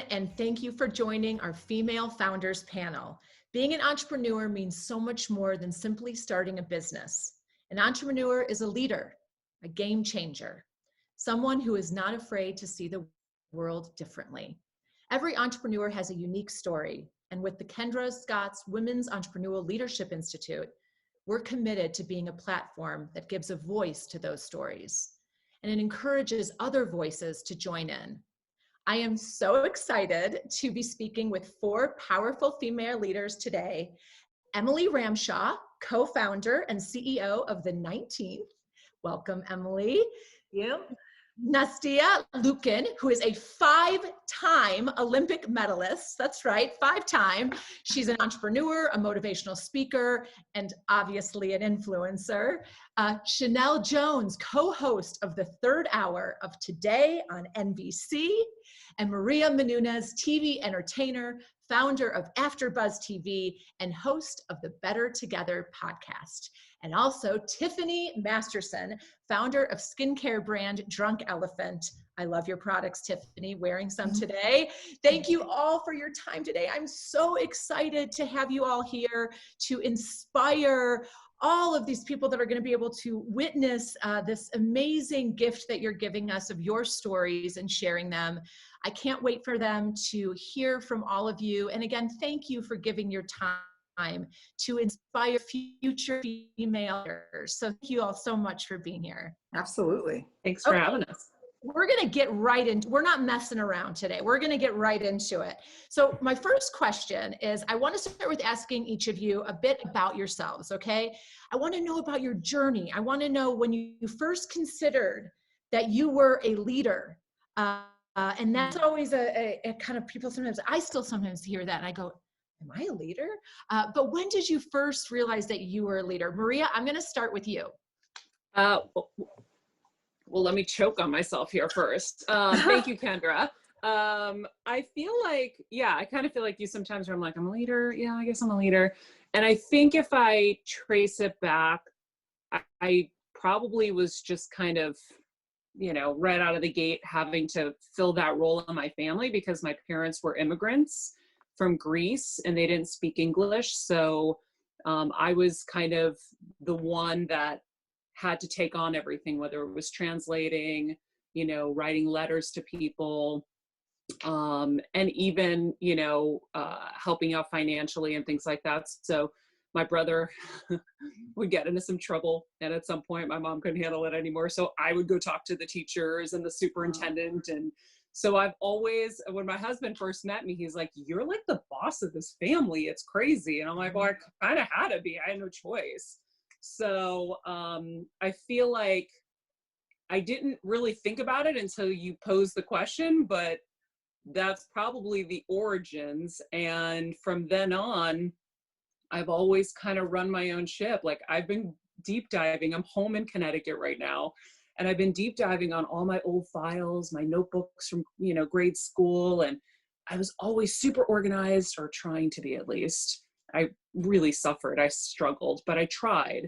and thank you for joining our Female Founders panel. Being an entrepreneur means so much more than simply starting a business. An entrepreneur is a leader, a game changer, someone who is not afraid to see the world differently. Every entrepreneur has a unique story, and with the Kendra Scott's Women's Entrepreneurial Leadership Institute, we're committed to being a platform that gives a voice to those stories, and it encourages other voices to join in. I am so excited to be speaking with 4 powerful female leaders today. Emily Ramshaw, co-founder and CEO of the 19th. Welcome, Emily. You. Nastia Lukin, who is a 5-time Olympic medalist. That's right, 5-time. She's an entrepreneur, a motivational speaker, and obviously an influencer. Chanel Jones, co-host of the 3rd hour of Today on NBC. And Maria Menounos, TV entertainer, founder of AfterBuzz TV, and host of the Better Together podcast. And also Tiffany Masterson, founder of skincare brand Drunk Elephant. I love your products, Tiffany, wearing some today. Thank you all for your time today. I'm so excited to have you all here to inspire all of these people that are going to be able to witness this amazing gift that you're giving us of your stories and sharing them. I can't wait for them to hear from all of you. And again, thank you for giving your time to inspire future female leaders. So thank you all so much for being here. Absolutely. Thanks for having us. We're going to get right into, we're not messing around today. We're going to get right into it. So my first question is, I want to start with asking each of you a bit about yourselves, okay? I want to know about your journey. I want to know when you first considered that you were a leader. And that's always a kind of people sometimes, I still sometimes hear that and I go, am I a leader? But when did you first realize that you were a leader? Maria, I'm going to start with you. Well, let me choke on myself here first. Thank you, Kendra. I feel like, I kind of feel like you sometimes where I'm like, I'm a leader. Yeah, I guess I'm a leader. And I think if I trace it back, I probably was just kind of, right out of the gate having to fill that role in my family because my parents were immigrants from Greece and they didn't speak English. So I was kind of the one that had to take on everything, whether it was translating, writing letters to people, and even, helping out financially and things like that. So my brother would get into some trouble. And at some point, my mom couldn't handle it anymore. So I would go talk to the teachers and the superintendent. And so I've always, when my husband first met me, he's like, you're like the boss of this family. It's crazy. And I'm like, well, I kind of had to be. I had no choice. So I feel like I didn't really think about it until you posed the question, but that's probably the origins. And from then on, I've always kind of run my own ship. Like I've been deep diving. I'm home in Connecticut right now. And I've been deep diving on all my old files, my notebooks from, grade school. And I was always super organized, or trying to be at least. I really suffered. I struggled, but I tried.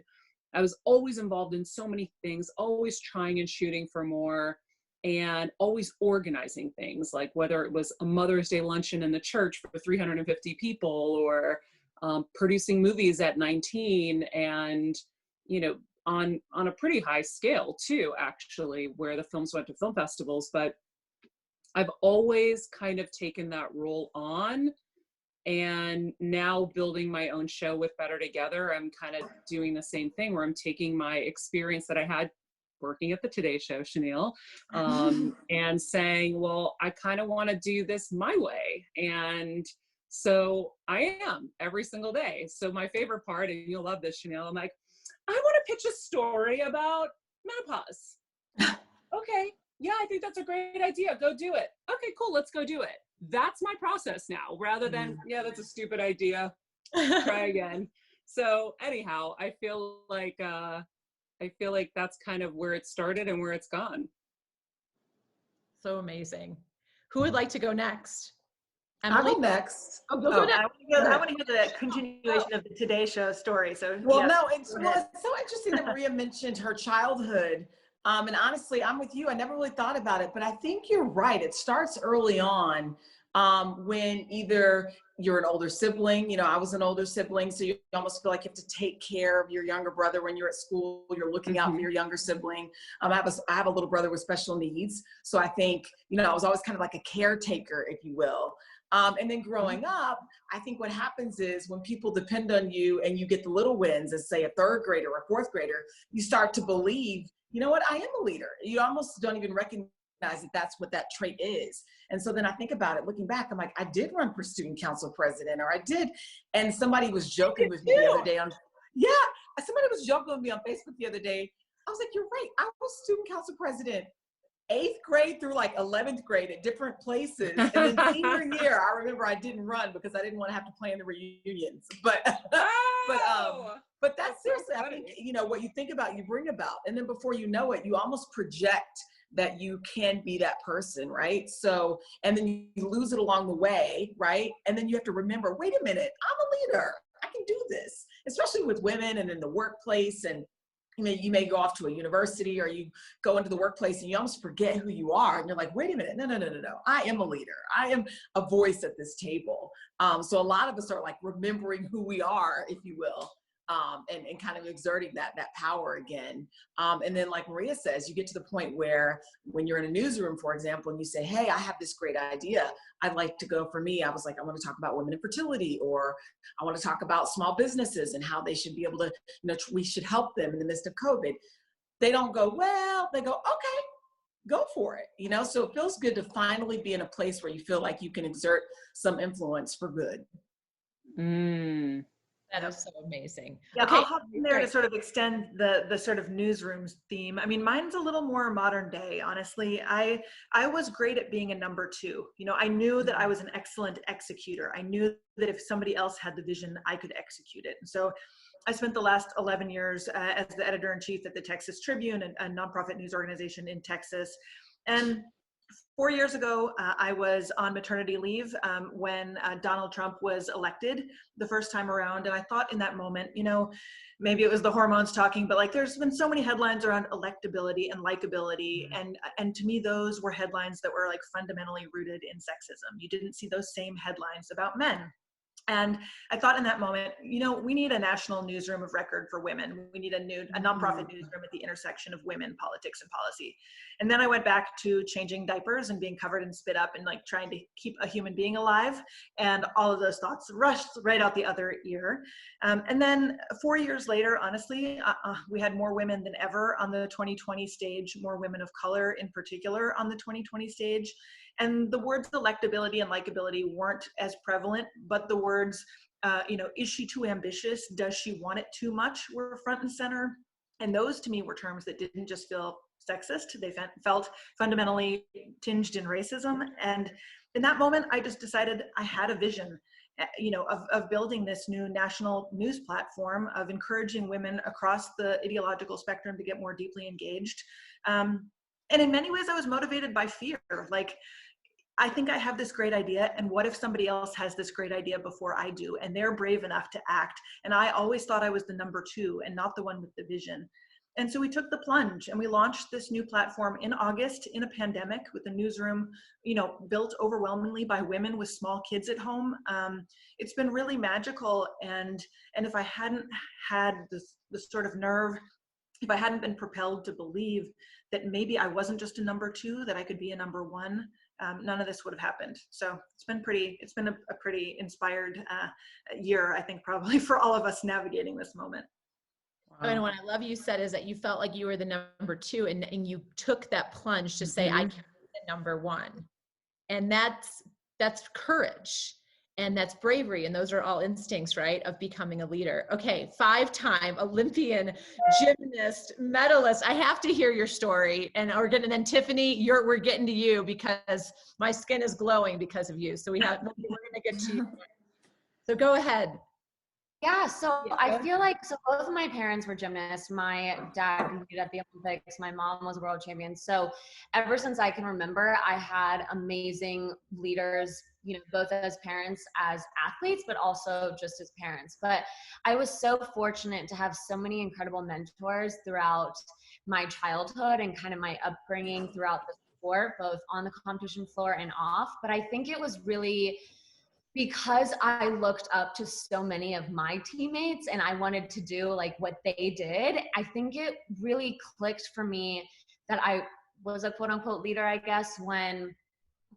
I was always involved in so many things, always trying and shooting for more, and always organizing things, like whether it was a Mother's Day luncheon in the church for 350 people, or producing movies at 19, and, on a pretty high scale too, actually, where the films went to film festivals. But I've always kind of taken that role on. And now building my own show with Better Together, I'm kind of doing the same thing where I'm taking my experience that I had working at the Today Show, Chanel, and saying, well, I kind of want to do this my way. And so I am every single day. So my favorite part, and you'll love this, Chanel, I'm like, I want to pitch a story about menopause. Okay. Yeah, I think that's a great idea. Go do it. Okay, cool. Let's go do it. That's my process now, rather than, yeah, that's a stupid idea. Try again. So anyhow, I feel like that's kind of where it started and where it's gone. So amazing. Who would like to go next? Emily? I'll go next. Oh, go next. I want to hear the continuation of the Today Show story. So, well, no, it's so interesting that Maria mentioned her childhood. And honestly, I'm with you. I never really thought about it, but I think you're right. It starts early on. when either you're an older sibling, you know, I was an older sibling, so you almost feel like you have to take care of your younger brother when you're at school, you're looking out for your younger sibling. I have a little brother with special needs. So I think, you know, I was always kind of like a caretaker, if you will. And then growing up, I think what happens is when people depend on you and you get the little wins as say a third grader or a fourth grader, you start to believe, you know what, I am a leader. You almost don't even recognize that that's what that trait is. And so then I think about it, looking back, I'm like, I did run for student council president, or I did. And somebody was joking with me the other day somebody was joking with me on Facebook the other day. I was like, you're right. I was student council president, 8th grade through like 11th grade at different places. And then senior year, I remember I didn't run because I didn't want to have to play in the reunions. But that's seriously, I think, you know, what you think about, you bring about. And then before you know it, you almost project that you can be that person, right? So, and then you lose it along the way, right? And then you have to remember, wait a minute, I'm a leader. I can do this, especially with women and in the workplace. And you may go off to a university or you go into the workplace and you almost forget who you are. And you're like, wait a minute, no. I am a leader. I am a voice at this table. So a lot of us are like remembering who we are, if you will. And kind of exerting that power again. And then like Maria says, you get to the point where when you're in a newsroom, for example, and you say, hey, I have this great idea. I'd like to go, for me, I was like, I want to talk about women in fertility, or I want to talk about small businesses and how they should be able to, you know, we should help them in the midst of COVID. They don't go, well, they go, okay, go for it. You know, so it feels good to finally be in a place where you feel like you can exert some influence for good. That is so amazing. Yeah, Okay. I'll hop in there to sort of extend the sort of newsrooms theme. I mean, mine's a little more modern day, honestly. I was great at being a number two. You know, I knew that I was an excellent executor. I knew that if somebody else had the vision, I could execute it. And so I spent the last 11 years as the editor-in-chief at the Texas Tribune, a nonprofit news organization in Texas. And 4 years ago, I was on maternity leave when Donald Trump was elected the first time around. And I thought in that moment, you know, maybe it was the hormones talking, but like there's been so many headlines around electability and likability. And to me, those were headlines that were like fundamentally rooted in sexism. You didn't see those same headlines about men. And I thought in that moment, you know, we need a national newsroom of record for women. We need a nonprofit newsroom at the intersection of women, politics, and policy. And then I went back to changing diapers and being covered in spit up and like trying to keep a human being alive. And all of those thoughts rushed right out the other ear. And then 4 years later, honestly, we had more women than ever on the 2020 stage, more women of color in particular on the 2020 stage. And the words electability and likability weren't as prevalent, but the words, you know, is she too ambitious? Does she want it too much? Were front and center. And those to me were terms that didn't just feel sexist, they felt fundamentally tinged in racism. And in that moment, I just decided I had a vision, you know, of building this new national news platform, of encouraging women across the ideological spectrum to get more deeply engaged. And in many ways, I was motivated by fear. Like, I think I have this great idea, and what if somebody else has this great idea before I do, and they're brave enough to act? And I always thought I was the number two and not the one with the vision. And so we took the plunge and we launched this new platform in August in a pandemic with a newsroom, you know, built overwhelmingly by women with small kids at home. It's been really magical. And if I hadn't had this sort of nerve, if I hadn't been propelled to believe that maybe I wasn't just a number two, that I could be a number one, none of this would have happened. So it's been a pretty inspired year, I think, probably for all of us navigating this moment. And what I love you said is that you felt like you were the number two, and you took that plunge to say, I can be the number one. And that's courage. And that's bravery. And those are all instincts, right, of becoming a leader. Okay, 5-time Olympian gymnast medalist. I have to hear your story. And then Tiffany, we're getting to you because my skin is glowing because of you. So we're going to get to you. So go ahead. Yeah, so I feel like, both of my parents were gymnasts. My dad competed at the Olympics. My mom was a world champion. So ever since I can remember, I had amazing leaders, you know, both as parents, as athletes, but also just as parents. But I was so fortunate to have so many incredible mentors throughout my childhood and kind of my upbringing throughout the sport, both on the competition floor and off. But I think it was really because I looked up to so many of my teammates and I wanted to do like what they did. I think it really clicked for me that I was a quote unquote leader, I guess, when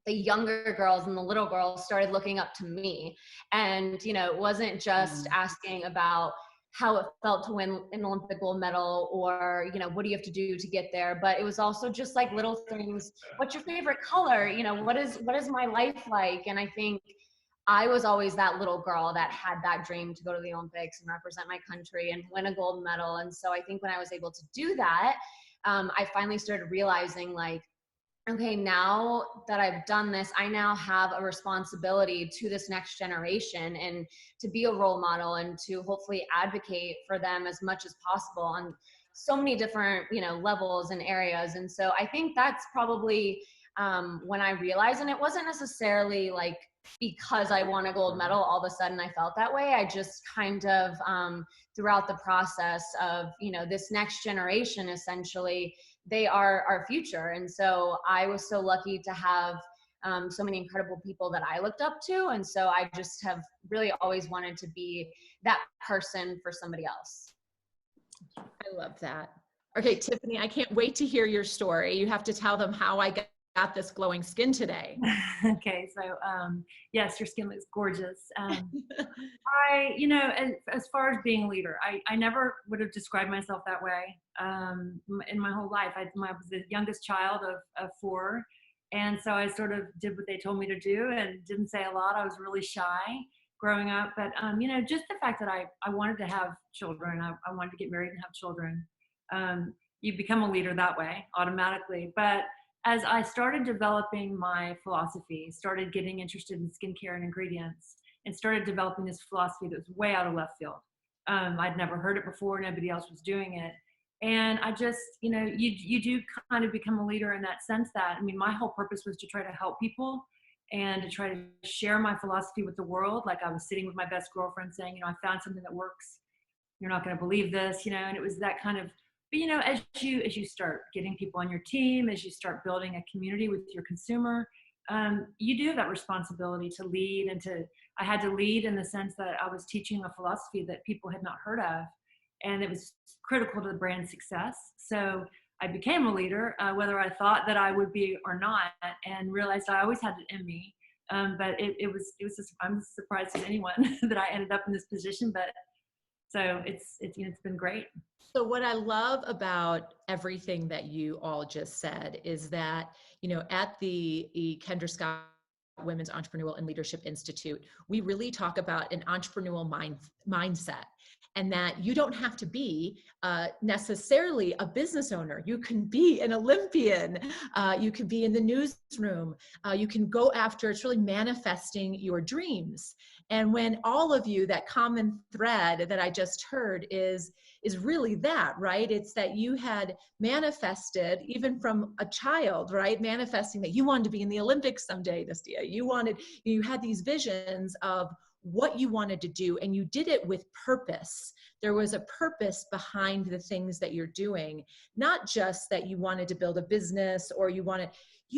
the younger girls and the little girls started looking up to me. And, you know, it wasn't just asking about how it felt to win an Olympic gold medal or, you know, what do you have to do to get there? But it was also just like little things. What's your favorite color? You know, what is my life like? And I think I was always that little girl that had that dream to go to the Olympics and represent my country and win a gold medal. And so I think when I was able to do that, I finally started realizing like, okay, now that I've done this, I now have a responsibility to this next generation and to be a role model and to hopefully advocate for them as much as possible on so many different, you know, levels and areas. And so I think that's probably when I realized, and it wasn't necessarily like because I won a gold medal, all of a sudden I felt that way. I just kind of, throughout the process of, you know, this next generation, essentially, they are our future. And so I was so lucky to have so many incredible people that I looked up to. And so I just have really always wanted to be that person for somebody else. I love that. Okay, Tiffany, I can't wait to hear your story. You have to tell them how I got this glowing skin today. Okay, so yes, your skin looks gorgeous. I, you know, as far as being a leader, I never would have described myself that way in my whole life. I was the youngest child of 4, and so I sort of did what they told me to do and didn't say a lot. I was really shy growing up, but you know, just the fact that I wanted to have children, I wanted to get married and have children. You become a leader that way automatically, but as I started developing my philosophy, started getting interested in skincare and ingredients, and started developing this philosophy that was way out of left field. I'd never heard it before, nobody else was doing it. And I just, you know, you do kind of become a leader in that sense that, I mean, my whole purpose was to try to help people and to try to share my philosophy with the world. Like I was sitting with my best girlfriend saying, you know, I found something that works. You're not going to believe this, you know, and it was that kind of, but you know, as you start getting people on your team, as you start building a community with your consumer, you do have that responsibility to lead and I had to lead in the sense that I was teaching a philosophy that people had not heard of, and it was critical to the brand's success. So I became a leader, whether I thought that I would be or not, and realized I always had it in me. But it was just, I'm surprised as anyone that I ended up in this position, but so it's you know, it's been great. So what I love about everything that you all just said is that, you know, at the Kendra Scott Women's Entrepreneurial and Leadership Institute, we really talk about an entrepreneurial mindset, and that you don't have to be necessarily a business owner. You can be an Olympian. You can be in the newsroom. You can go after, it's really manifesting your dreams. And when all of you, that common thread that I just heard is really that, right? It's that you had manifested, even from a child, right? Manifesting that you wanted to be in the Olympics someday, Nastia. You had these visions of what you wanted to do, and you did it with purpose. There was a purpose behind the things that you're doing, not just that you wanted to build a business or you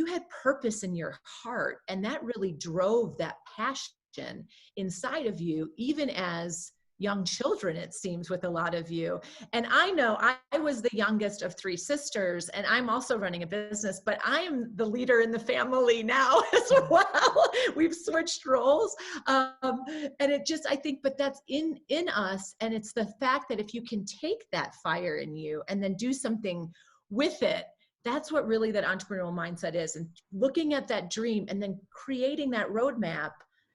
had purpose in your heart, and that really drove that passion inside of you, even as young children, it seems, with a lot of you. And I know I was the youngest of 3 sisters, and I'm also running a business, but I am the leader in the family now as well. We've switched roles. And it just, I think, but that's in us. And it's the fact that if you can take that fire in you and then do something with it, that's what really that entrepreneurial mindset is. And looking at that dream and then creating that roadmap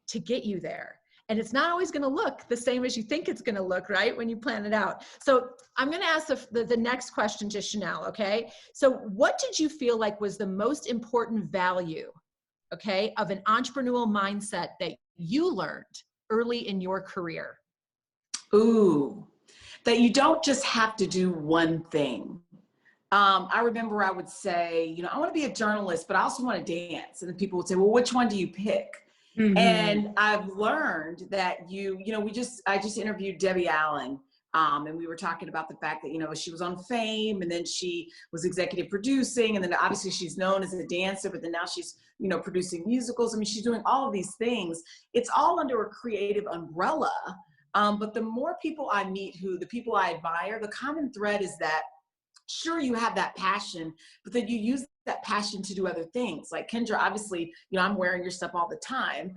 to get you there. And it's not always going to look the same as you think it's going to look, right, when you plan it out. So I'm going to ask the next question to Chanel, okay? So what did you feel like was the most important value, okay, of an entrepreneurial mindset that you learned early in your career? Ooh, that you don't just have to do one thing. I remember I would say, you know, I want to be a journalist, but I also want to dance. And then people would say, well, which one do you pick? Mm-hmm. And I've learned that I just interviewed Debbie Allen And we were talking about the fact that, you know, she was on Fame, and then she was executive producing, and then obviously she's known as a dancer, but then now she's, you know, producing musicals. I mean, she's doing all of these things. It's all under a creative umbrella. But the more people I meet the people I admire, the common thread is that, sure, you have that passion, but then you use that passion to do other things. Like Kendra, obviously, you know, I'm wearing your stuff all the time.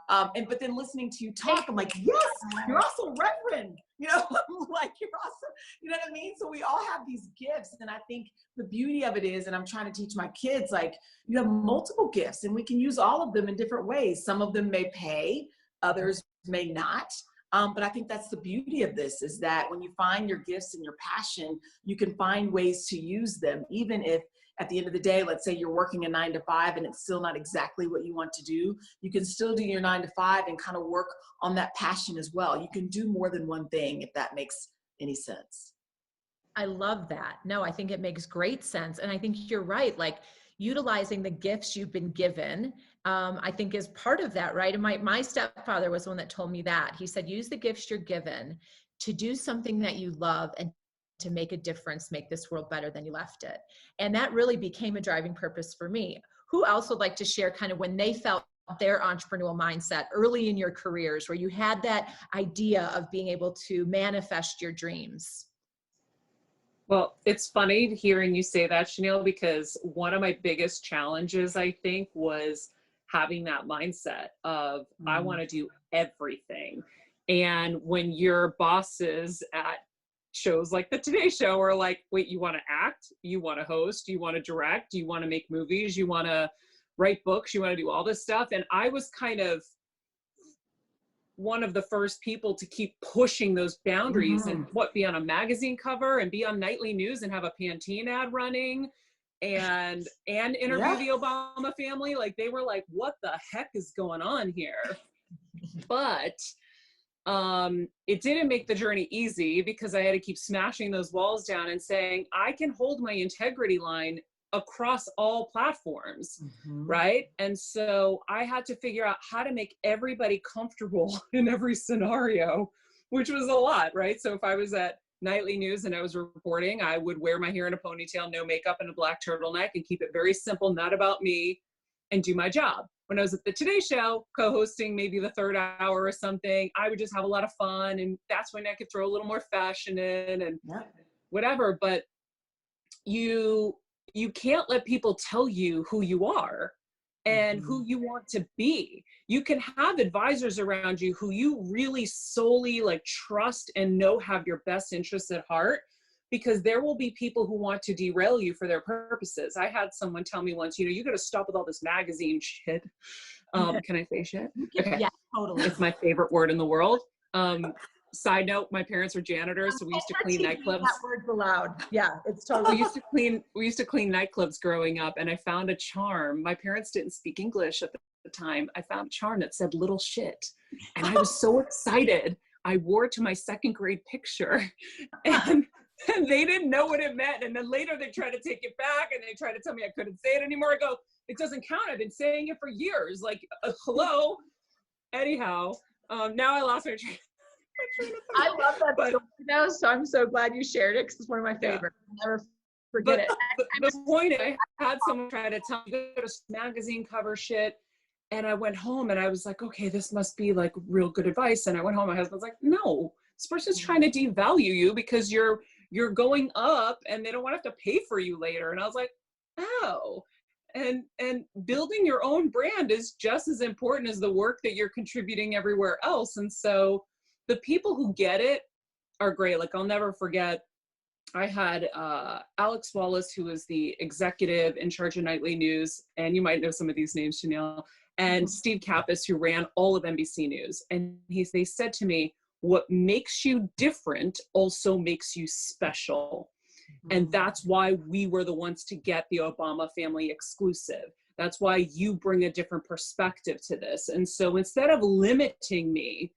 But then listening to you talk, I'm like, yes, you're also Reverend. You know, I'm like, you're also, you know what I mean? So we all have these gifts. And I think the beauty of it is, and I'm trying to teach my kids, like, you have multiple gifts and we can use all of them in different ways. Some of them may pay, others may not. But I think that's the beauty of this, is that when you find your gifts and your passion, you can find ways to use them, even if at the end of the day, let's say you're working a 9 to 5 and it's still not exactly what you want to do. You can still do your 9 to 5 and kind of work on that passion as well. You can do more than one thing, if that makes any sense. I love that. No, I think it makes great sense. And I think you're right. Like, utilizing the gifts you've been given, I think is part of that, right? And my stepfather was the one that told me that. He said, use the gifts you're given to do something that you love and to make a difference, make this world better than you left it. And that really became a driving purpose for me. Who else would like to share kind of when they felt their entrepreneurial mindset early in your careers, where you had that idea of being able to manifest your dreams? Well, it's funny hearing you say that, Chanel, because one of my biggest challenges, I think, was having that mindset of, I want to do everything. And when your bosses at shows like the Today Show are like, wait, you want to act? You want to host? You want to direct? You want to make movies? You want to write books? You want to do all this stuff? And I was kind of one of the first people to keep pushing those boundaries and be on a magazine cover and be on nightly news and have a Pantene ad running and interview the Obama family. Like, they were like, what the heck is going on here? But it didn't make the journey easy, because I had to keep smashing those walls down and saying, I can hold my integrity line across all platforms, right? And so I had to figure out how to make everybody comfortable in every scenario, which was a lot, right? So if I was at nightly news and I was reporting, I would wear my hair in a ponytail, no makeup, and a black turtleneck, and keep it very simple, not about me, and do my job. When I was at the Today Show, co-hosting maybe the third hour or something, I would just have a lot of fun, and that's when I could throw a little more fashion in and whatever. But you can't let people tell you who you are and who you want to be. You can have advisors around you who you really solely like trust and know have your best interests at heart, because there will be people who want to derail you for their purposes. I had someone tell me once, you got to stop with all this magazine shit. Can I say shit? Okay. Yeah, totally. It's my favorite word in the world. Side note, my parents were janitors, so we used to clean nightclubs. That word's allowed. Yeah, it's totally. We used to clean nightclubs growing up, and I found a charm. My parents didn't speak English at the time. I found a charm that said "little shit," and I was so excited. I wore it to my second grade picture, and they didn't know what it meant. And then later they tried to take it back, and they tried to tell me I couldn't say it anymore. I go, it doesn't count. I've been saying it for years. Like, hello. Anyhow, now I lost my train. I love that story now, so I'm so glad you shared it, because it's one of my favorites. I'll never forget it. The point, I had someone try to tell me, go to magazine cover shit, and I went home and I was like, okay, this must be like real good advice. And I went home, my husband's like, no, this person's trying to devalue you because you're going up and they don't want to have to pay for you later. And I was like, oh. And building your own brand is just as important as the work that you're contributing everywhere else. And so the people who get it are great. Like, I'll never forget, I had Alex Wallace, who was the executive in charge of nightly news, and you might know some of these names, Chanel, and Steve Kappas, who ran all of NBC News. And they said to me, what makes you different also makes you special. And that's why we were the ones to get the Obama family exclusive. That's why you bring a different perspective to this. And so instead of limiting me,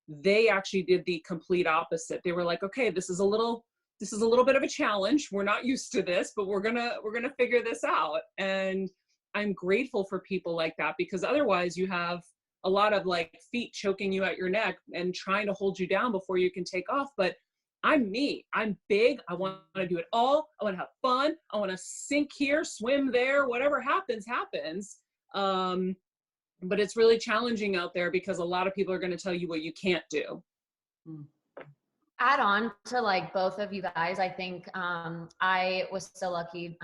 they actually did the complete opposite. They were like, okay, this is a little bit of a challenge. We're not used to this, but we're gonna figure this out. And I'm grateful for people like that, because otherwise you have a lot of like feet choking you at your neck and trying to hold you down before you can take off. But I'm me. I'm big. I want to do it all. I want to have fun. I want to sink here, swim there, whatever happens, happens. But it's really challenging out there because a lot of people are going to tell you what you can't do. Add on to like both of you guys, I think I was so lucky,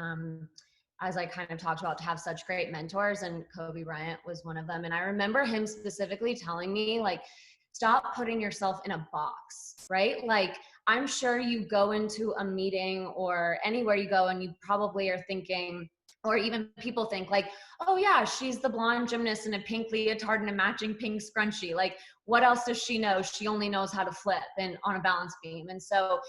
as I kind of talked about, to have such great mentors, and Kobe Bryant was one of them. And I remember him specifically telling me, like, stop putting yourself in a box, right? Like, I'm sure you go into a meeting or anywhere you go and you probably are thinking, or even people think like, oh yeah, she's the blonde gymnast in a pink leotard and a matching pink scrunchie. Like, what else does she know? She only knows how to flip and on a balance beam. And so,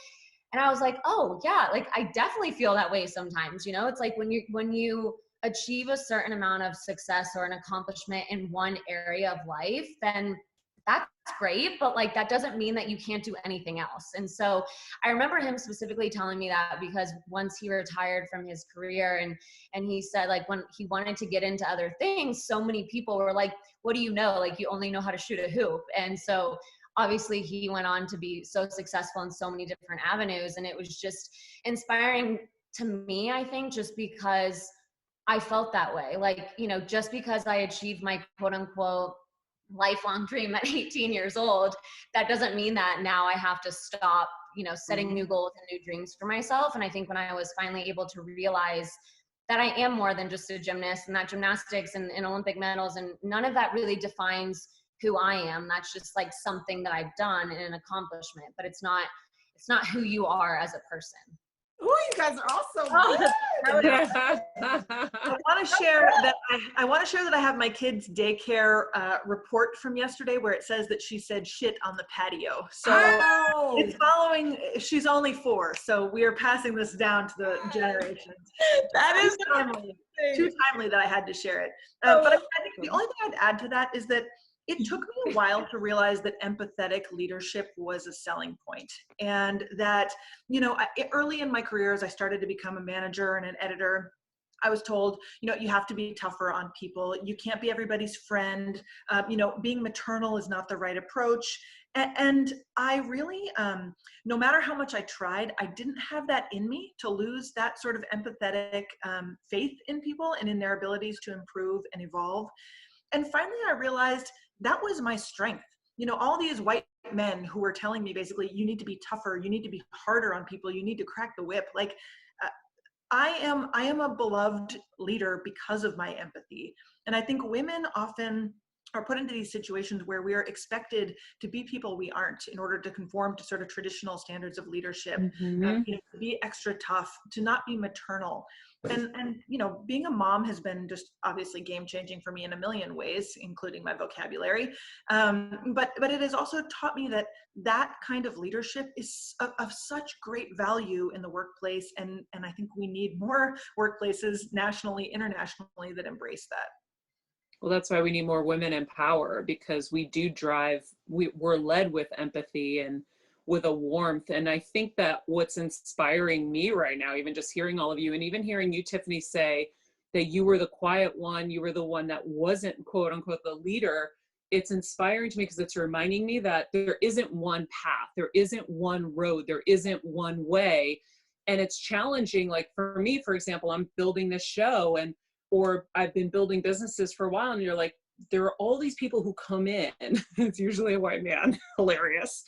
and I was like, oh yeah, like I definitely feel that way sometimes. You know, it's like when you achieve a certain amount of success or an accomplishment in one area of life, then that's great, but like that doesn't mean that you can't do anything else. And so I remember him specifically telling me that, because once he retired from his career and he said, like, when he wanted to get into other things, so many people were like, what do you know? Like, you only know how to shoot a hoop. And so obviously he went on to be so successful in so many different avenues. And it was just inspiring to me, I think, just because I felt that way. Like, you know, just because I achieved my quote unquote lifelong dream at 18 years old, that doesn't mean that now I have to stop, you know, setting new goals and new dreams for myself. And I think when I was finally able to realize that I am more than just a gymnast, and that gymnastics and Olympic medals and none of that really defines who I am. That's just like something that I've done and an accomplishment, but it's not who you are as a person. Oh, you guys are all so good. I want to share that I have my kid's daycare report from yesterday where it says that she said shit on the patio. So it's following. She's only 4, so we are passing this down to the generations. That is too timely that I had to share it. But I think the only thing I'd add to that is that it took me a while to realize that empathetic leadership was a selling point. And that, you know, early in my career, as I started to become a manager and an editor, I was told, you know, you have to be tougher on people. You can't be everybody's friend. You know, being maternal is not the right approach. And I really, no matter how much I tried, I didn't have that in me to lose that sort of empathetic faith in people and in their abilities to improve and evolve. And finally, I realized that was my strength. You know, all these white men who were telling me basically, you need to be tougher, you need to be harder on people, you need to crack the whip. Like, I am a beloved leader because of my empathy. And I think women often are put into these situations where we are expected to be people we aren't in order to conform to sort of traditional standards of leadership, you know, to be extra tough, to not be maternal. And you know, being a mom has been just obviously game changing for me in a million ways, including my vocabulary. But it has also taught me that kind of leadership is of such great value in the workplace. And I think we need more workplaces nationally, internationally that embrace that. Well, that's why we need more women in power, because we do we're led with empathy and with a warmth. And I think that what's inspiring me right now, even just hearing all of you and even hearing you, Tiffany, say that you were the quiet one, you were the one that wasn't quote unquote the leader, it's inspiring to me because it's reminding me that there isn't one path, there isn't one road, there isn't one way. And it's challenging. Like for me, for example, I'm building this show or I've been building businesses for a while, and you're like, there are all these people who come in, it's usually a white man, hilarious,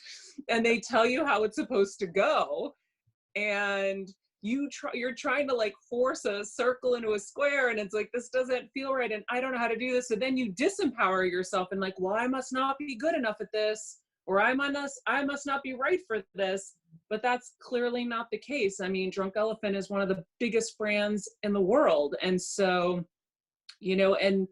and they tell you how it's supposed to go. And you're trying to like force a circle into a square, and it's like, this doesn't feel right, and I don't know how to do this. So then you disempower yourself and like, well, I must not be good enough at this, or I must not be right for this. But that's clearly not the case. I mean, Drunk Elephant is one of the biggest brands in the world. And so, you know, and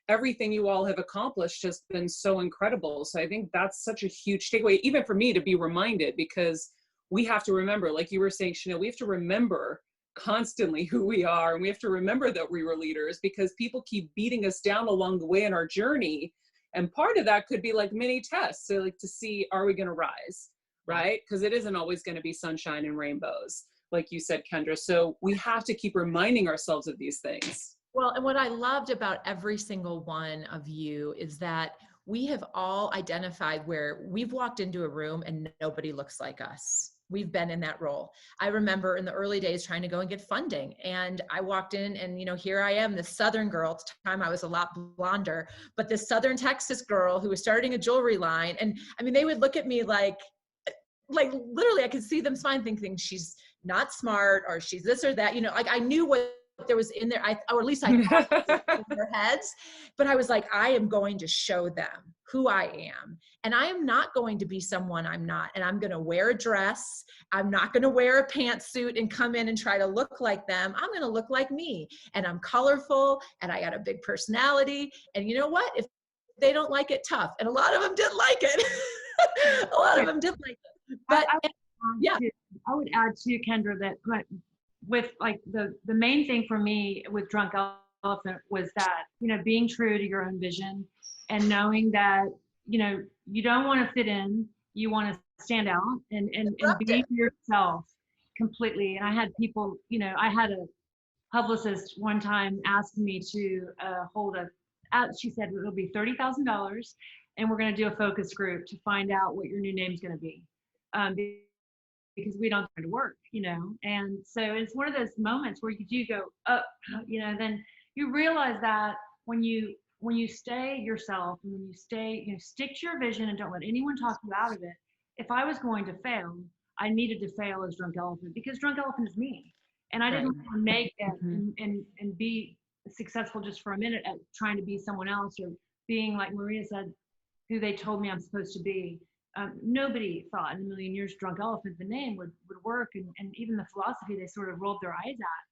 everything you all have accomplished has been so incredible. So I think that's such a huge takeaway, even for me, to be reminded, because we have to remember, like you were saying, Chanel, we have to remember constantly who we are. And we have to remember that we were leaders, because people keep beating us down along the way in our journey. And part of that could be like mini tests. So like to see, are we going to rise? Right? Because it isn't always going to be sunshine and rainbows, like you said, Kendra. So we have to keep reminding ourselves of these things. Well, and what I loved about every single one of you is that we have all identified where we've walked into a room and nobody looks like us. We've been in that role. I remember in the early days trying to go and get funding, and I walked in and, you know, here I am, this Southern girl. At the time I was a lot blonder, but this Southern Texas girl who was starting a jewelry line. And I mean, they would look at me like literally I could see them smiling, thinking she's not smart or she's this or that, you know, like I knew what there was in there, or at least I thought it was in their heads, but I was like, I am going to show them who I am. And I am not going to be someone I'm not. And I'm going to wear a dress. I'm not going to wear a pantsuit and come in and try to look like them. I'm going to look like me. And I'm colorful and I got a big personality. And you know what? If they don't like it, tough. And a lot of them did like it. A lot of them did like it. But yeah, I would add to Kendra that with like the main thing for me with Drunk Elephant was that, you know, being true to your own vision and knowing that, you know, you don't want to fit in, you want to stand out and be yourself completely. And I had people, you know, I had a publicist one time ask me to hold she said it'll be $30,000 and we're going to do a focus group to find out what your new name's going to be. Because we don't go to work, you know? And so it's one of those moments where you do go up, you know, then you realize that when you stay yourself and when you stay, you know, stick to your vision and don't let anyone talk you out of it. If I was going to fail, I needed to fail as Drunk Elephant because Drunk Elephant is me. And I didn't want to make it and be successful just for a minute at trying to be someone else or being, like Maria said, who they told me I'm supposed to be. Nobody thought in a million years Drunk Elephant, the name would work, and even the philosophy they sort of rolled their eyes at.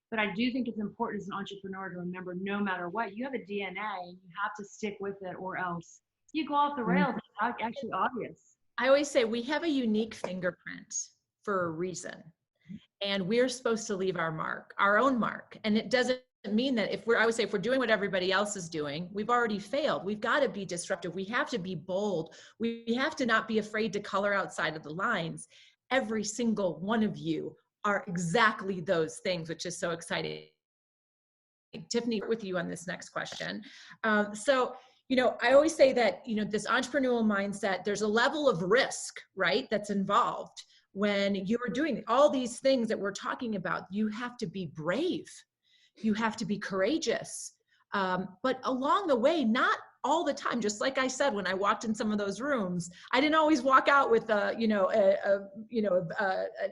But I do think it's important as an entrepreneur to remember, no matter what, you have a DNA and you have to stick with it, or else you go off the rails. It's actually obvious. I always say we have a unique fingerprint for a reason, and we're supposed to leave our mark, our own mark. And it doesn't mean that if we're doing what everybody else is doing, we've already failed. We've got to be disruptive. We have to be bold. We have to not be afraid to color outside of the lines. Every single one of you are exactly those things, which is so exciting. Tiffany, with you on this next question. So, you know, I always say that, you know, this entrepreneurial mindset, there's a level of risk, right, that's involved when you're doing all these things that we're talking about. You have to be brave. You have to be courageous. But along the way, not all the time, just like I said, when I walked in some of those rooms, I didn't always walk out with an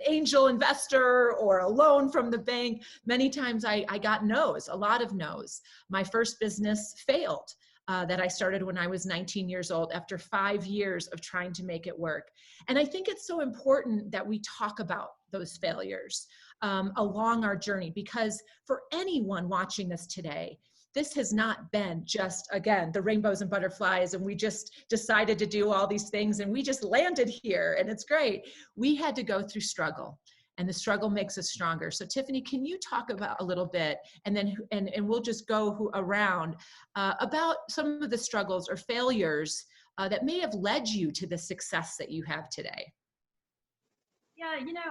angel investor or a loan from the bank. Many times I got no's, a lot of no's. My first business failed. That I started when I was 19 years old after 5 years of trying to make it work. And I think it's so important that we talk about those failures along our journey, because for anyone watching this today, this has not been just, again, the rainbows and butterflies, and we just decided to do all these things and we just landed here and it's great. We had to go through struggle, and the struggle makes us stronger. So Tiffany, can you talk about a little bit, and then and we'll just go around about some of the struggles or failures that may have led you to the success that you have today? Yeah, you know,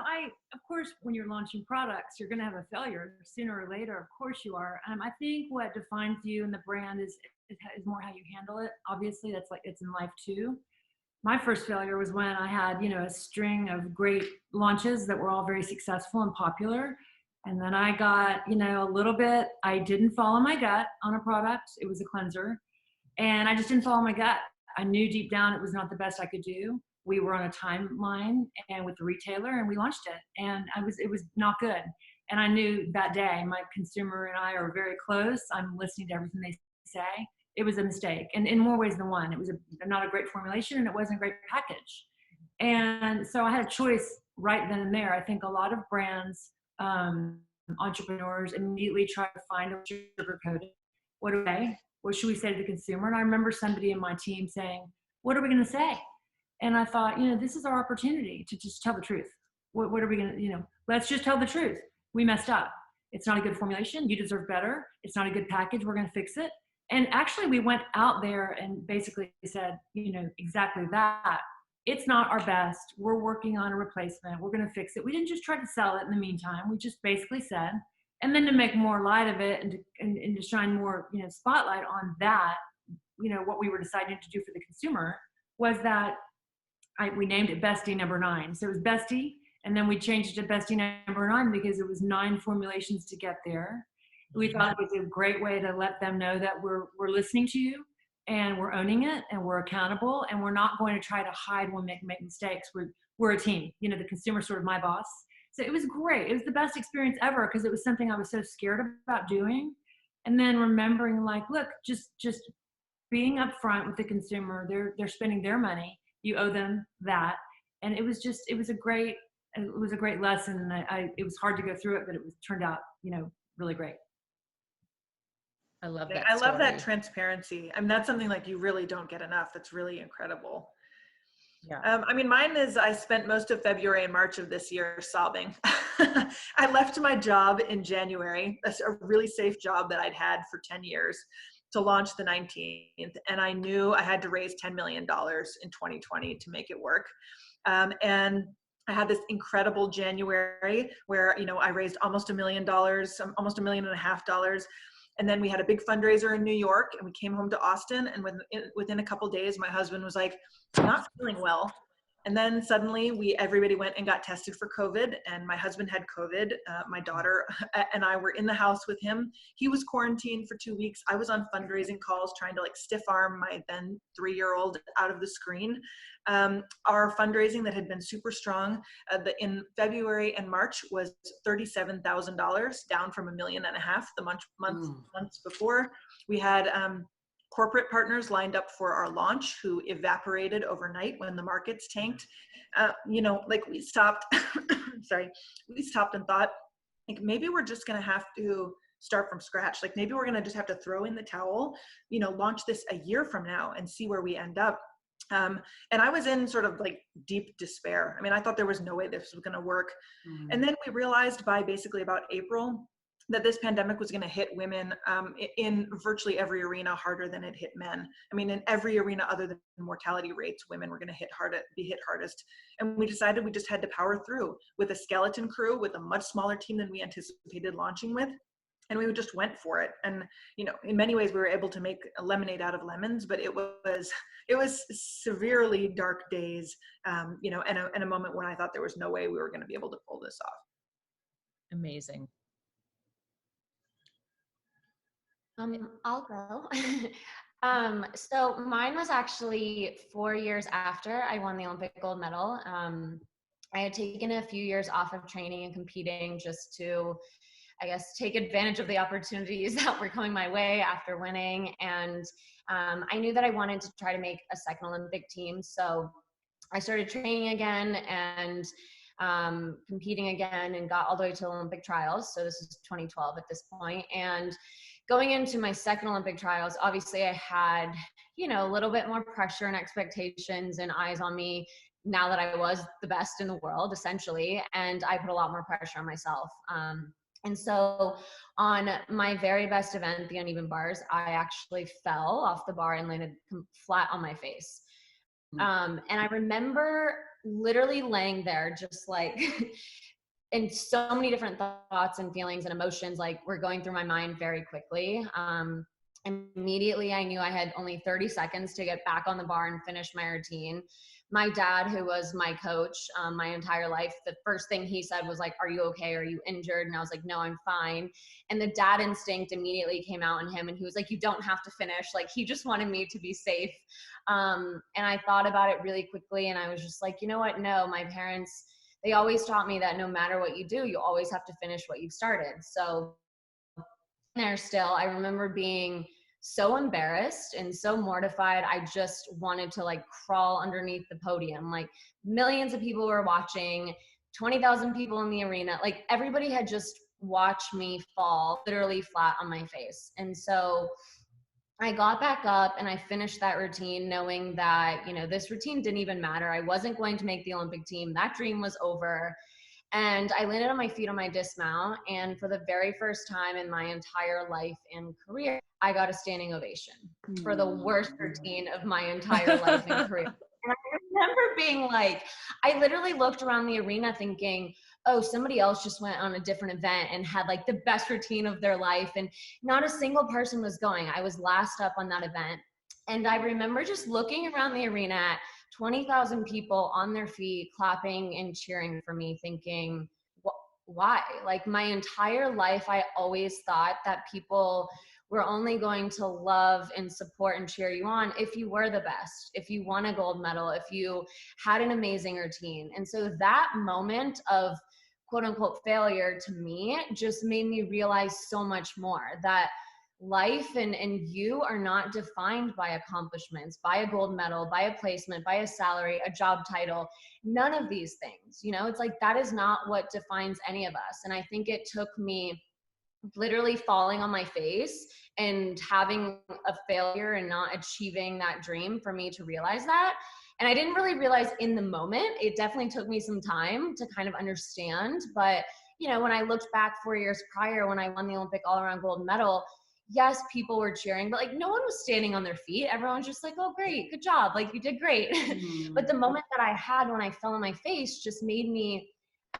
of course, when you're launching products, you're going to have a failure sooner or later. Of course you are. I think what defines you and the brand is more how you handle it. Obviously, that's like, it's in life too. My first failure was when I had, you know, a string of great launches that were all very successful and popular. And then I got, you know, a little bit, I didn't follow my gut on a product. It was a cleanser. And I just didn't follow my gut. I knew deep down it was not the best I could do. We were on a timeline and with the retailer, and we launched it, and it was not good. And I knew that day my consumer and I are very close. I'm listening to everything they say. It was a mistake, and in more ways than one. It was not a great formulation, and it wasn't a great package. And so I had a choice right then and there. I think a lot of brands, entrepreneurs immediately try to find a sugarcoated. What should we say to the consumer? And I remember somebody in my team saying, "What are we going to say?" And I thought, you know, this is our opportunity to just tell the truth. What are we going to, you know, let's just tell the truth. We messed up. It's not a good formulation. You deserve better. It's not a good package. We're going to fix it. And actually we went out there and basically said, you know, exactly that. It's not our best. We're working on a replacement. We're going to fix it. We didn't just try to sell it in the meantime. We just basically said, and then to make more light of it and to shine more, you know, spotlight on that, what we were deciding to do for the consumer was that we named it Bestie Number 9. So it was Bestie, and then we changed it to Bestie Number 9 because it was 9 formulations to get there. We thought it was a great way to let them know that we're listening to you, and we're owning it, and we're accountable, and we're not going to try to hide when we make mistakes. We're a team. The consumer's sort of my boss. So it was great. It was the best experience ever because it was something I was so scared about doing. And then remembering, like, look, just being upfront with the consumer. They're spending their money. You owe them that. And it was a great lesson. And it was hard to go through it, but it turned out, really great. I love that. I love that transparency. I mean, that's something like you really don't get enough. That's really incredible. Yeah. I mean, mine is I spent most of February and March of this year sobbing. I left my job in January, a really safe job that I'd had for 10 years, to launch the 19th. And I knew I had to raise $10 million in 2020 to make it work. And I had this incredible January where, I raised almost $1 million, almost $1.5 million. And then we had a big fundraiser in New York, and we came home to Austin. And within a couple days, my husband was like, "I'm not feeling well." And then suddenly everybody went and got tested for COVID, and my husband had COVID. My daughter and I were in the house with him. He was quarantined for 2 weeks. I was on fundraising calls trying to stiff arm my then 3-year-old out of the screen. Our fundraising that had been super strong in February and March was $37,000, down from $1.5 million the months before. We had corporate partners lined up for our launch who evaporated overnight when the markets tanked. We stopped, we stopped and thought, maybe we're just going to have to start from scratch. Maybe we're going to just have to throw in the towel, launch this a year from now and see where we end up. And I was in sort of deep despair. I mean, I thought there was no way this was going to work. And then we realized by basically about April that this pandemic was going to hit women in virtually every arena harder than it hit men. I mean, in every arena other than mortality rates, women were going to be hit hardest. And we decided we just had to power through with a skeleton crew, with a much smaller team than we anticipated launching with. And we just went for it. And, in many ways we were able to make a lemonade out of lemons, but it was severely dark days, and a moment when I thought there was no way we were going to be able to pull this off. Amazing. I'll go. So mine was actually 4 years after I won the Olympic gold medal. I had taken a few years off of training and competing just to, I guess, take advantage of the opportunities that were coming my way after winning. And I knew that I wanted to try to make a second Olympic team. So I started training again and competing again and got all the way to Olympic trials. So this is 2012 at this point. And going into my second Olympic trials, obviously I had, a little bit more pressure and expectations and eyes on me now that I was the best in the world, essentially. And I put a lot more pressure on myself. And so on my very best event, the uneven bars, I actually fell off the bar and landed flat on my face. And I remember literally laying there just and so many different thoughts and feelings and emotions were going through my mind very quickly. Immediately I knew I had only 30 seconds to get back on the bar and finish my routine. My dad, who was my coach my entire life, the first thing he said was "Are you okay? Are you injured?" And I was like, "No, I'm fine." And the dad instinct immediately came out in him, and he was like, "You don't have to finish." He just wanted me to be safe. And I thought about it really quickly, and I was just like, you know what? No, my parents, they always taught me that no matter what you do, you always have to finish what you've started. So there still, I remember being so embarrassed and so mortified. I just wanted to crawl underneath the podium. Millions of people were watching, 20,000 people in the arena. Everybody had just watched me fall literally flat on my face. And so I got back up and I finished that routine knowing that, this routine didn't even matter. I wasn't going to make the Olympic team. That dream was over. And I landed on my feet on my dismount. And for the very first time in my entire life and career, I got a standing ovation for the worst routine of my entire life and career. And I remember being I literally looked around the arena thinking, oh, somebody else just went on a different event and had the best routine of their life. And not a single person was going. I was last up on that event. And I remember just looking around the arena at 20,000 people on their feet, clapping and cheering for me, thinking, why? Like my entire life, I always thought that people were only going to love and support and cheer you on if you were the best, if you won a gold medal, if you had an amazing routine. And so that moment of quote unquote failure to me just made me realize so much more that life and you are not defined by accomplishments, by a gold medal, by a placement, by a salary, a job title, none of these things. You know, it's like that is not what defines any of us. And I think it took me literally falling on my face and having a failure and not achieving that dream for me to realize that. And I didn't really realize in the moment. It definitely took me some time to kind of understand. But, you know, when I looked back 4 years prior, when I won the Olympic all-around gold medal, yes, people were cheering, but like no one was standing on their feet. Everyone was just like, oh, great, good job. Like you did great. But the moment that I had when I fell on my face just made me,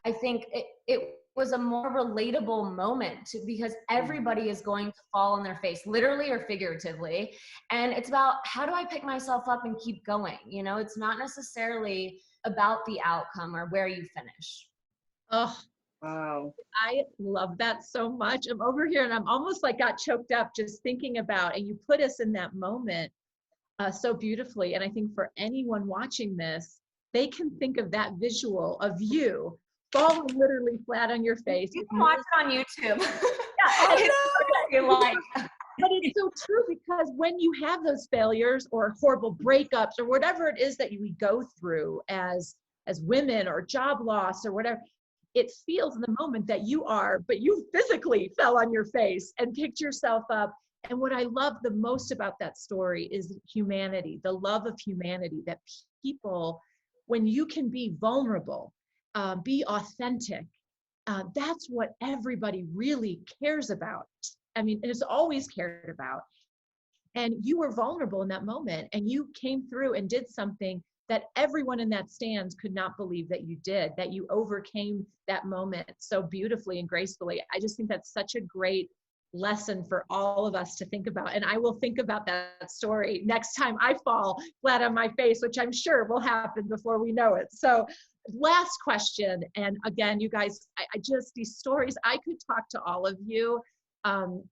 I think it was a more relatable moment because everybody is going to fall on their face, literally or figuratively. And it's about how do I pick myself up and keep going? You know, it's not necessarily about the outcome or where you finish. Oh, Wow. I love that so much. I'm over here and I'm almost like got choked up just thinking about, and you put us in that moment so beautifully. And I think for anyone watching this, they can think of that visual of you falling literally flat on your face. You can watch it on YouTube. Yeah, but it's so true because when you have those failures or horrible breakups or whatever it is that we go through as women or job loss or whatever, it feels in the moment that but you physically fell on your face and picked yourself up. And what I love the most about that story is humanity, the love of humanity, that people, when you can be vulnerable, be authentic, that's what everybody really cares about. I mean, it's always cared about. And you were vulnerable in that moment and you came through and did something that everyone in that stands could not believe that you did, that you overcame that moment so beautifully and gracefully. I just think that's such a great lesson for all of us to think about. And I will think about that story next time I fall flat on my face, which I'm sure will happen before we know it. So last question. And again, you guys, I just, these stories, I could talk to all of you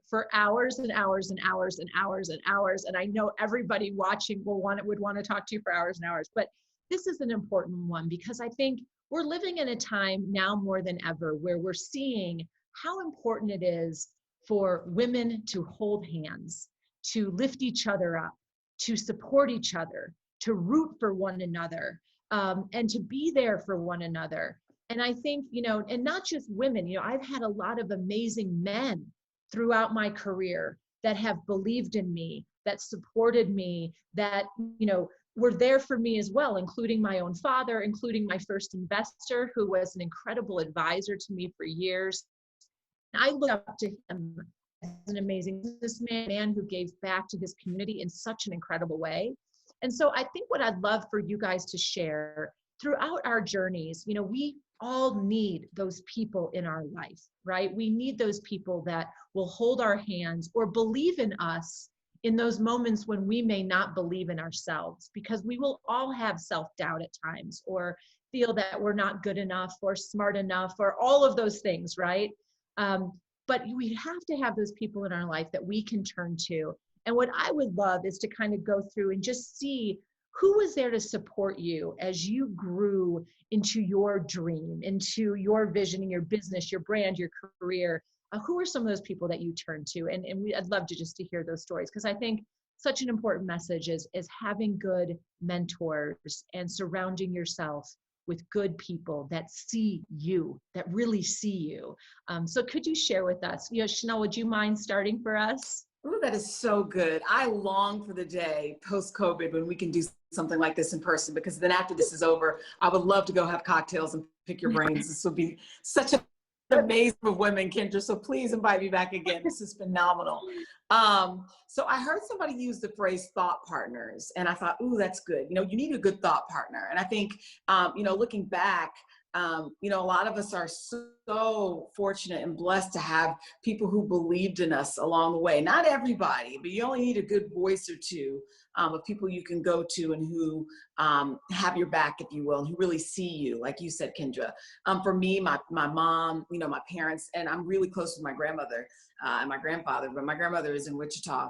for hours and hours and hours and hours and hours. And I know everybody watching would want to talk to you for hours and hours, but this is an important one because I think we're living in a time now more than ever where we're seeing how important it is for women to hold hands, to lift each other up, to support each other, to root for one another, and to be there for one another. And I think, you know, and not just women, you know, I've had a lot of amazing men throughout my career that have believed in me, that supported me, that, you know, were there for me as well, including my own father, including my first investor, who was an incredible advisor to me for years. And I look up to him as an amazing businessman, man who gave back to his community in such an incredible way. And so I think what I'd love for you guys to share throughout our journeys, you know, we all need those people in our life, right? We need those people that will hold our hands or believe in us in those moments when we may not believe in ourselves, because we will all have self-doubt at times or feel that we're not good enough or smart enough or all of those things, right? But we have to have those people in our life that we can turn to. And what I would love is to kind of go through and just see who was there to support you as you grew into your dream, into your vision, in your business, your brand, your career. Who are some of those people that you turn to? And I'd love to hear those stories, because I think such an important message is having good mentors and surrounding yourself with good people that see you, that really see you. So could you share with us? You know, Chanel, would you mind starting for us? Ooh, that is so good. I long for the day post-COVID when we can do something like this in person, because then after this is over, I would love to go have cocktails and pick your brains. This would be such an amazing of women, Kendra. So please invite me back again. This is phenomenal. So I heard somebody use the phrase thought partners, and I thought, ooh, that's good. You know, you need a good thought partner. And I think, you know, looking back, You know, a lot of us are so fortunate and blessed to have people who believed in us along the way. Not everybody, but you only need a good voice or two of people you can go to and who have your back, if you will, and who really see you, like you said, Kendra. For me, my mom, you know, my parents, and I'm really close with my grandmother and my grandfather, but my grandmother is in Wichita.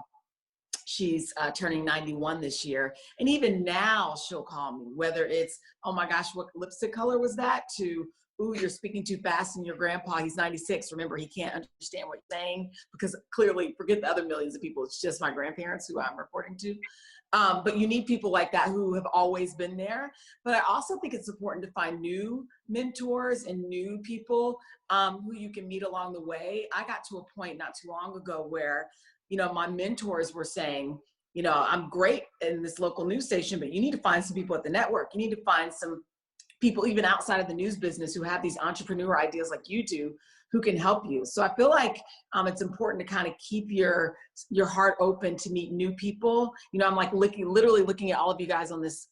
She's turning 91 this year. And even now she'll call me, whether it's, oh my gosh, what lipstick color was that? To, ooh, you're speaking too fast and your grandpa, he's 96. Remember, he can't understand what you're saying, because clearly, forget the other millions of people. It's just my grandparents who I'm reporting to. But you need people like that who have always been there. But I also think it's important to find new mentors and new people who you can meet along the way. I got to a point not too long ago where, you know, my mentors were saying, you know, I'm great in this local news station, but you need to find some people at the network. You need to find some people even outside of the news business who have these entrepreneur ideas like you do, who can help you. So I feel like it's important to kind of keep your heart open to meet new people. You know, I'm like literally looking at all of you guys on this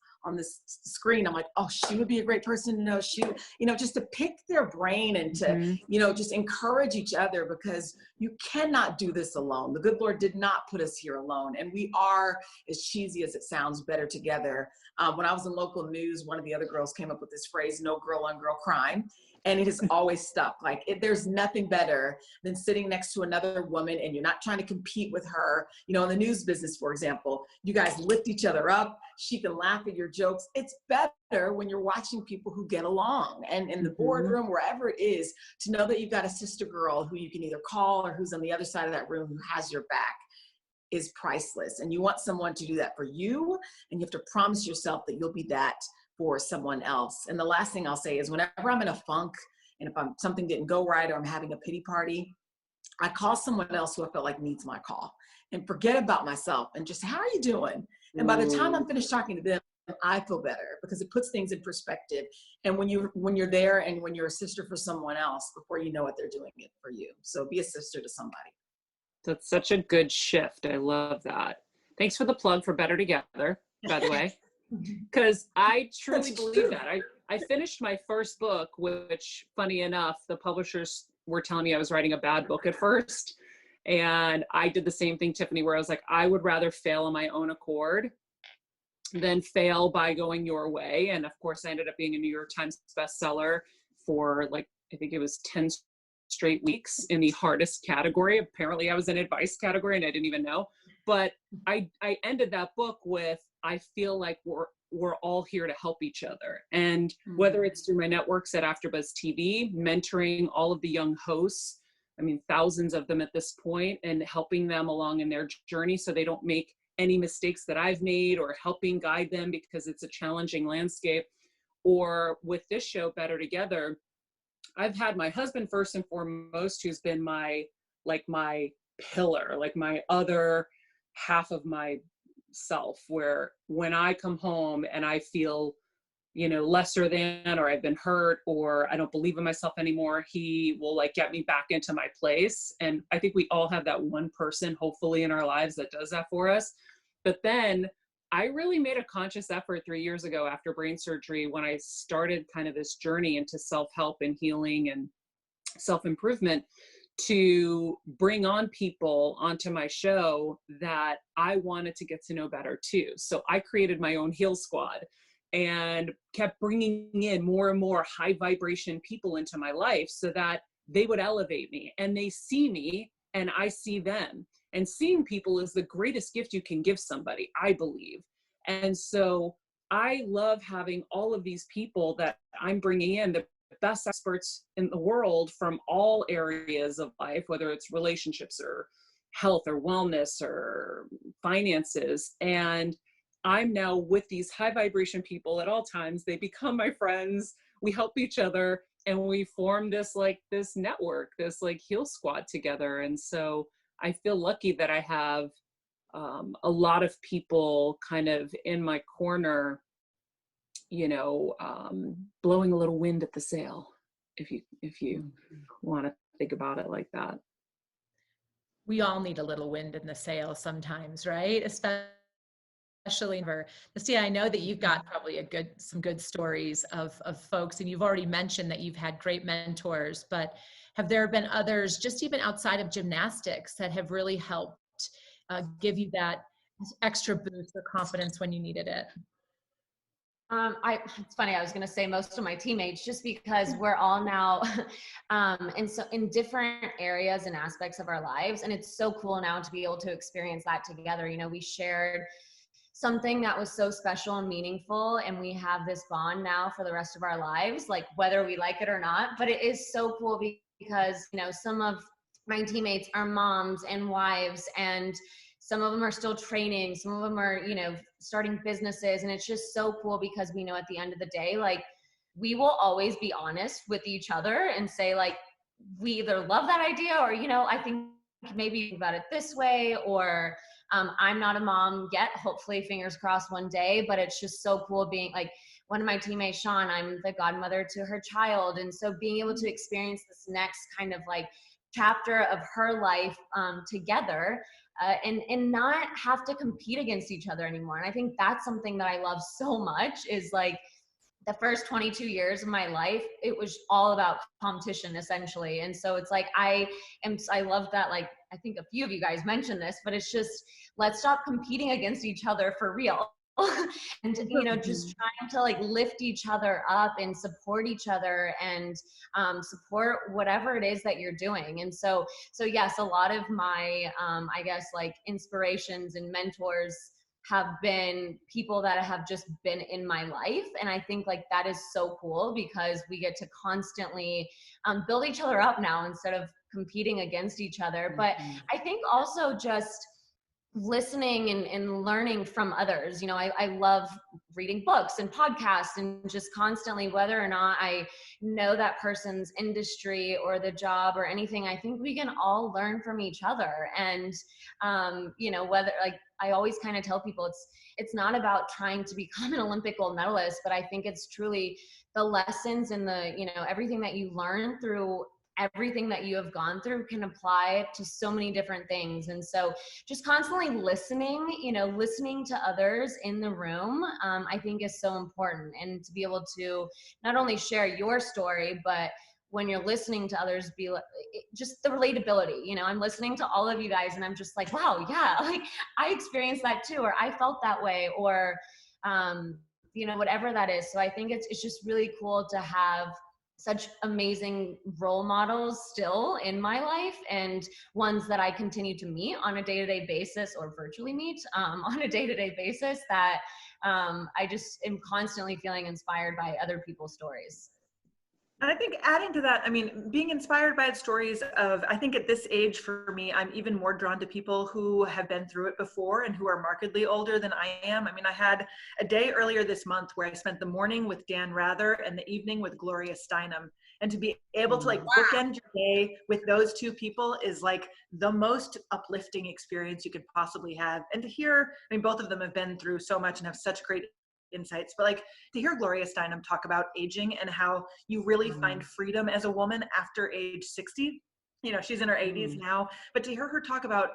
screen. I'm like, oh, she would be a great person to know. She, you know, just to pick their brain and to, you know, just encourage each other, because you cannot do this alone. The good Lord did not put us here alone. And we are, as cheesy as it sounds, better together. When I was in local news, one of the other girls came up with this phrase, no girl on girl crime. And it has always stuck. Like, there's nothing better than sitting next to another woman and you're not trying to compete with her. You know, in the news business, for example, you guys lift each other up. She can laugh at your jokes. It's better when you're watching people who get along, and in the boardroom, wherever it is, to know that you've got a sister girl who you can either call or who's on the other side of that room who has your back is priceless. And you want someone to do that for you, and you have to promise yourself that you'll be that for someone else. And the last thing I'll say is, whenever I'm in a funk and if something didn't go right or I'm having a pity party, I call someone else who I feel like needs my call and forget about myself and just, how are you doing? And by the time I'm finished talking to them, I feel better, because it puts things in perspective. And when you're there and when you're a sister for someone else, before you know it, they're doing it for you. So be a sister to somebody. That's such a good shift. I love that. Thanks for the plug for Better Together, by the way, because I truly believe that. I finished my first book, which, funny enough, the publishers were telling me I was writing a bad book at first. And I did the same thing, Tiffany, where I was like, I would rather fail on my own accord than fail by going your way. And of course, I ended up being a New York Times bestseller for, like, I think it was 10 straight weeks in the hardest category. Apparently I was in advice category and I didn't even know. But I ended that book with, I feel like we're all here to help each other. And whether it's through my networks at AfterBuzz TV, mentoring all of the young hosts, I mean, thousands of them at this point, and helping them along in their journey so they don't make any mistakes that I've made, or helping guide them because it's a challenging landscape. Or with this show, Better Together, I've had my husband first and foremost, who's been my pillar, like my other half of my self, where when I come home and I feel, you know, lesser than, or I've been hurt, or I don't believe in myself anymore, he will like get me back into my place. And I think we all have that one person, hopefully, in our lives that does that for us. But then I really made a conscious effort 3 years ago after brain surgery, when I started kind of this journey into self-help and healing and self-improvement, to bring on people onto my show that I wanted to get to know better too. So I created my own Heal Squad and kept bringing in more and more high vibration people into my life so that they would elevate me, and they see me and I see them. And seeing people is the greatest gift you can give somebody, I believe. And so I love having all of these people that I'm bringing in, the best experts in the world from all areas of life, whether it's relationships or health or wellness or finances. And I'm now with these high vibration people at all times. They become my friends. We help each other, and we form this network, this like Heal Squad together. And so I feel lucky that I have a lot of people kind of in my corner, you know, blowing a little wind at the sail, if you want to think about it like that. We all need a little wind in the sail sometimes, right? Especially especially for Nastia, I know that you've got probably some good stories of folks, and you've already mentioned that you've had great mentors, but have there been others, just even outside of gymnastics, that have really helped give you that extra boost or confidence when you needed it? It's funny. I was going to say most of my teammates, just because we're all now, in different areas and aspects of our lives. And it's so cool now to be able to experience that together. You know, we shared something that was so special and meaningful, and we have this bond now for the rest of our lives, like whether we like it or not. But it is so cool because, you know, some of my teammates are moms and wives, and some of them are still training, some of them are, you know, starting businesses. And it's just so cool because we know at the end of the day, like, we will always be honest with each other and say, like, we either love that idea, or, you know, I think maybe about it this way, or I'm not a mom yet, hopefully, fingers crossed one day. But it's just so cool being like, one of my teammates, Sean, I'm the godmother to her child. And so being able to experience this next kind of like chapter of her life together, and not have to compete against each other anymore. And I think that's something that I love so much, is like, the first 22 years of my life, it was all about competition, essentially. And so it's like, I love that, like, I think a few of you guys mentioned this, but it's just, let's stop competing against each other for real. And, you know, just trying to like lift each other up and support each other, and support whatever it is that you're doing. And so yes, a lot of my, I guess, like, inspirations and mentors have been people that have just been in my life. And I think like that is so cool, because we get to constantly build each other up now instead of competing against each other. But I think also just listening and learning from others. You know, I love reading books and podcasts, and just constantly, whether or not I know that person's industry or the job or anything, I think we can all learn from each other. And, you know, whether, like, I always kind of tell people, it's not about trying to become an Olympic gold medalist, but I think it's truly the lessons and the, you know, everything that you learn through everything that you have gone through can apply to so many different things. And so just constantly listening, you know, listening to others in the room, I think is so important. And to be able to not only share your story, but when you're listening to others, be like, just the relatability. You know, I'm listening to all of you guys and I'm just like, wow, yeah, like I experienced that too, or I felt that way, or, you know, whatever that is. So I think it's just really cool to have such amazing role models still in my life, and ones that I continue to meet on a day-to-day basis, or virtually meet on a day-to-day basis, that I just am constantly feeling inspired by other people's stories. And I think adding to that, I mean, being inspired by stories of, I think at this age for me, I'm even more drawn to people who have been through it before and who are markedly older than I am. I mean, I had a day earlier this month where I spent the morning with Dan Rather and the evening with Gloria Steinem. And to be able to like bookend your day with those two people is like the most uplifting experience you could possibly have. And to hear, I mean, both of them have been through so much and have such great insights, but like to hear Gloria Steinem talk about aging and how you really find freedom as a woman after age 60. You know, she's in her 80s now, but to hear her talk about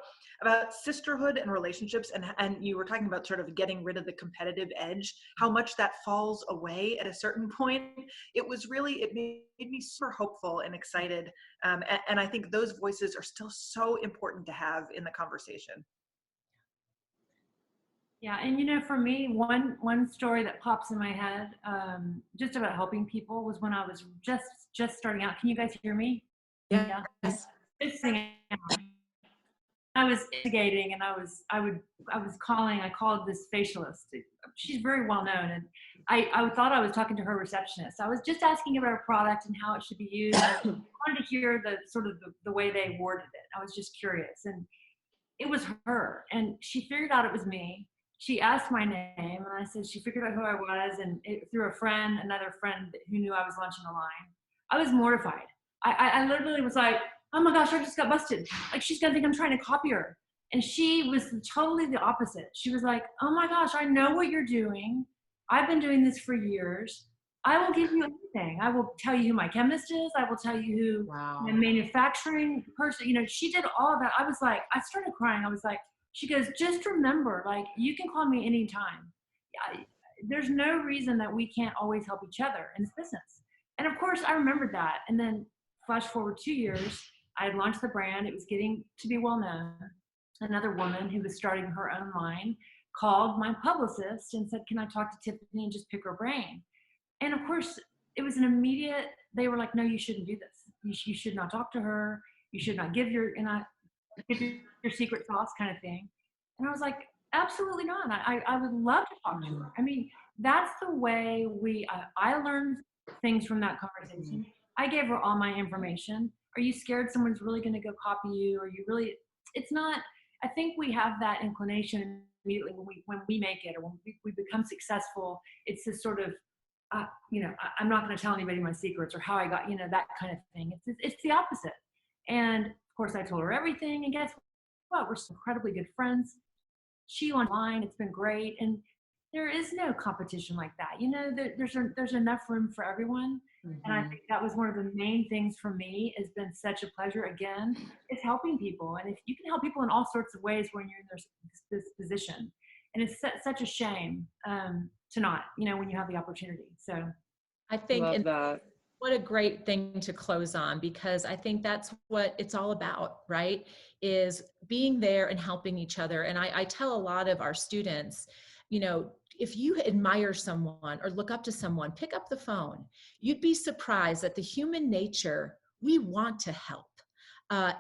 sisterhood and relationships, and you were talking about sort of getting rid of the competitive edge, how much that falls away at a certain point. It made me super hopeful and excited. And I think those voices are still so important to have in the conversation. Yeah, and you know, for me, one story that pops in my head, just about helping people, was when I was just starting out. Can you guys hear me? Yeah. Yes. I was instigating, and I called this facialist. She's very well known, and I thought I was talking to her receptionist. I was just asking about her product and how it should be used. I wanted to hear the sort of the way they worded it. I was just curious, and it was her, and she figured out it was me. She asked my name, and I said she figured out who I was, and through another friend who knew I was launching a line. I was mortified. I literally was like, oh my gosh, I just got busted. Like, she's gonna think I'm trying to copy her. And she was totally the opposite. She was like, oh my gosh, I know what you're doing. I've been doing this for years. I will give you anything. I will tell you who my chemist is. I will tell you who my manufacturing person, you know, she did all of that. I was like, I started crying. I was like, She goes, just remember, like, you can call me anytime. There's no reason that we can't always help each other in this business. And of course, I remembered that. And then flash forward 2 years, I had launched the brand. It was getting to be well known. Another woman who was starting her own line called my publicist and said, can I talk to Tiffany and just pick her brain? And of course, it was an immediate, they were like, no, you shouldn't do this. You should not talk to her. You should not give your secret sauce kind of thing. And I was like, absolutely not. I would love to talk to her. I mean, that's the way I learned things from that conversation. I gave her all my information. Are you scared someone's really going to go copy you? Or you really, it's not, I think we have that inclination immediately when we make it, or when we become successful. It's this sort of, I'm not going to tell anybody my secrets or how I got, that kind of thing. It's the opposite. And of course I told her everything, and guess what? We're incredibly good friends. She online, it's been great. And there is no competition like that. There's enough room for everyone. Mm-hmm. And I think that was one of the main things for me. Has been such a pleasure, again, is helping people. And if you can help people in all sorts of ways when you're in this position, and it's such a shame to not, when you have the opportunity. So I think love that. What a great thing to close on, because I think that's what it's all about, right? Is being there and helping each other. And I tell a lot of our students, if you admire someone or look up to someone, pick up the phone. You'd be surprised at the human nature. We want to help.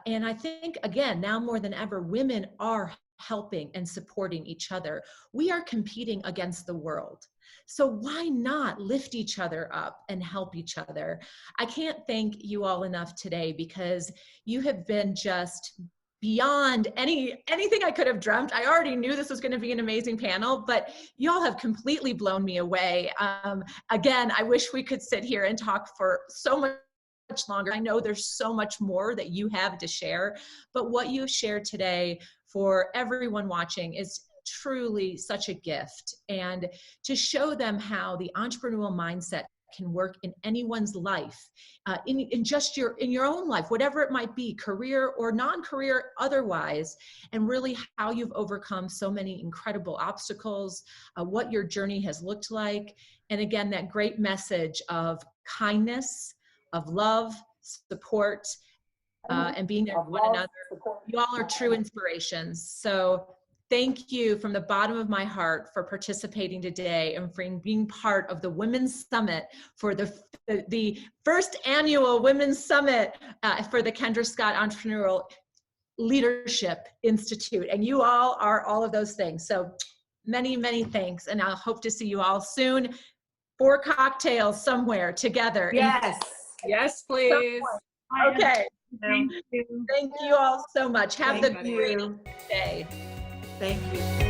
And I think, again, now more than ever, women are helping and supporting each other. We are competing against the world. So why not lift each other up and help each other? I can't thank you all enough today, because you have been just beyond anything I could have dreamt. I already knew this was going to be an amazing panel, but y'all have completely blown me away. Again, I wish we could sit here and talk for so much longer. I know there's so much more that you have to share, but what you've shared today for everyone watching is truly such a gift, and to show them how the entrepreneurial mindset can work in anyone's life, in your own life, whatever it might be, career or non-career otherwise, and really how you've overcome so many incredible obstacles, what your journey has looked like. And again, that great message of kindness, of love, support, and being there for one another. You all are true inspirations. So thank you from the bottom of my heart for participating today and for being part of the Women's Summit, for the first annual Women's Summit for the Kendra Scott Entrepreneurial Leadership Institute. And you all are all of those things. So many, many thanks. And I hope to see you all soon for cocktails somewhere together. Yes. Yes, please. Okay. Thank you. Thank you all so much. Have Thank the greatest you. day. Thank you.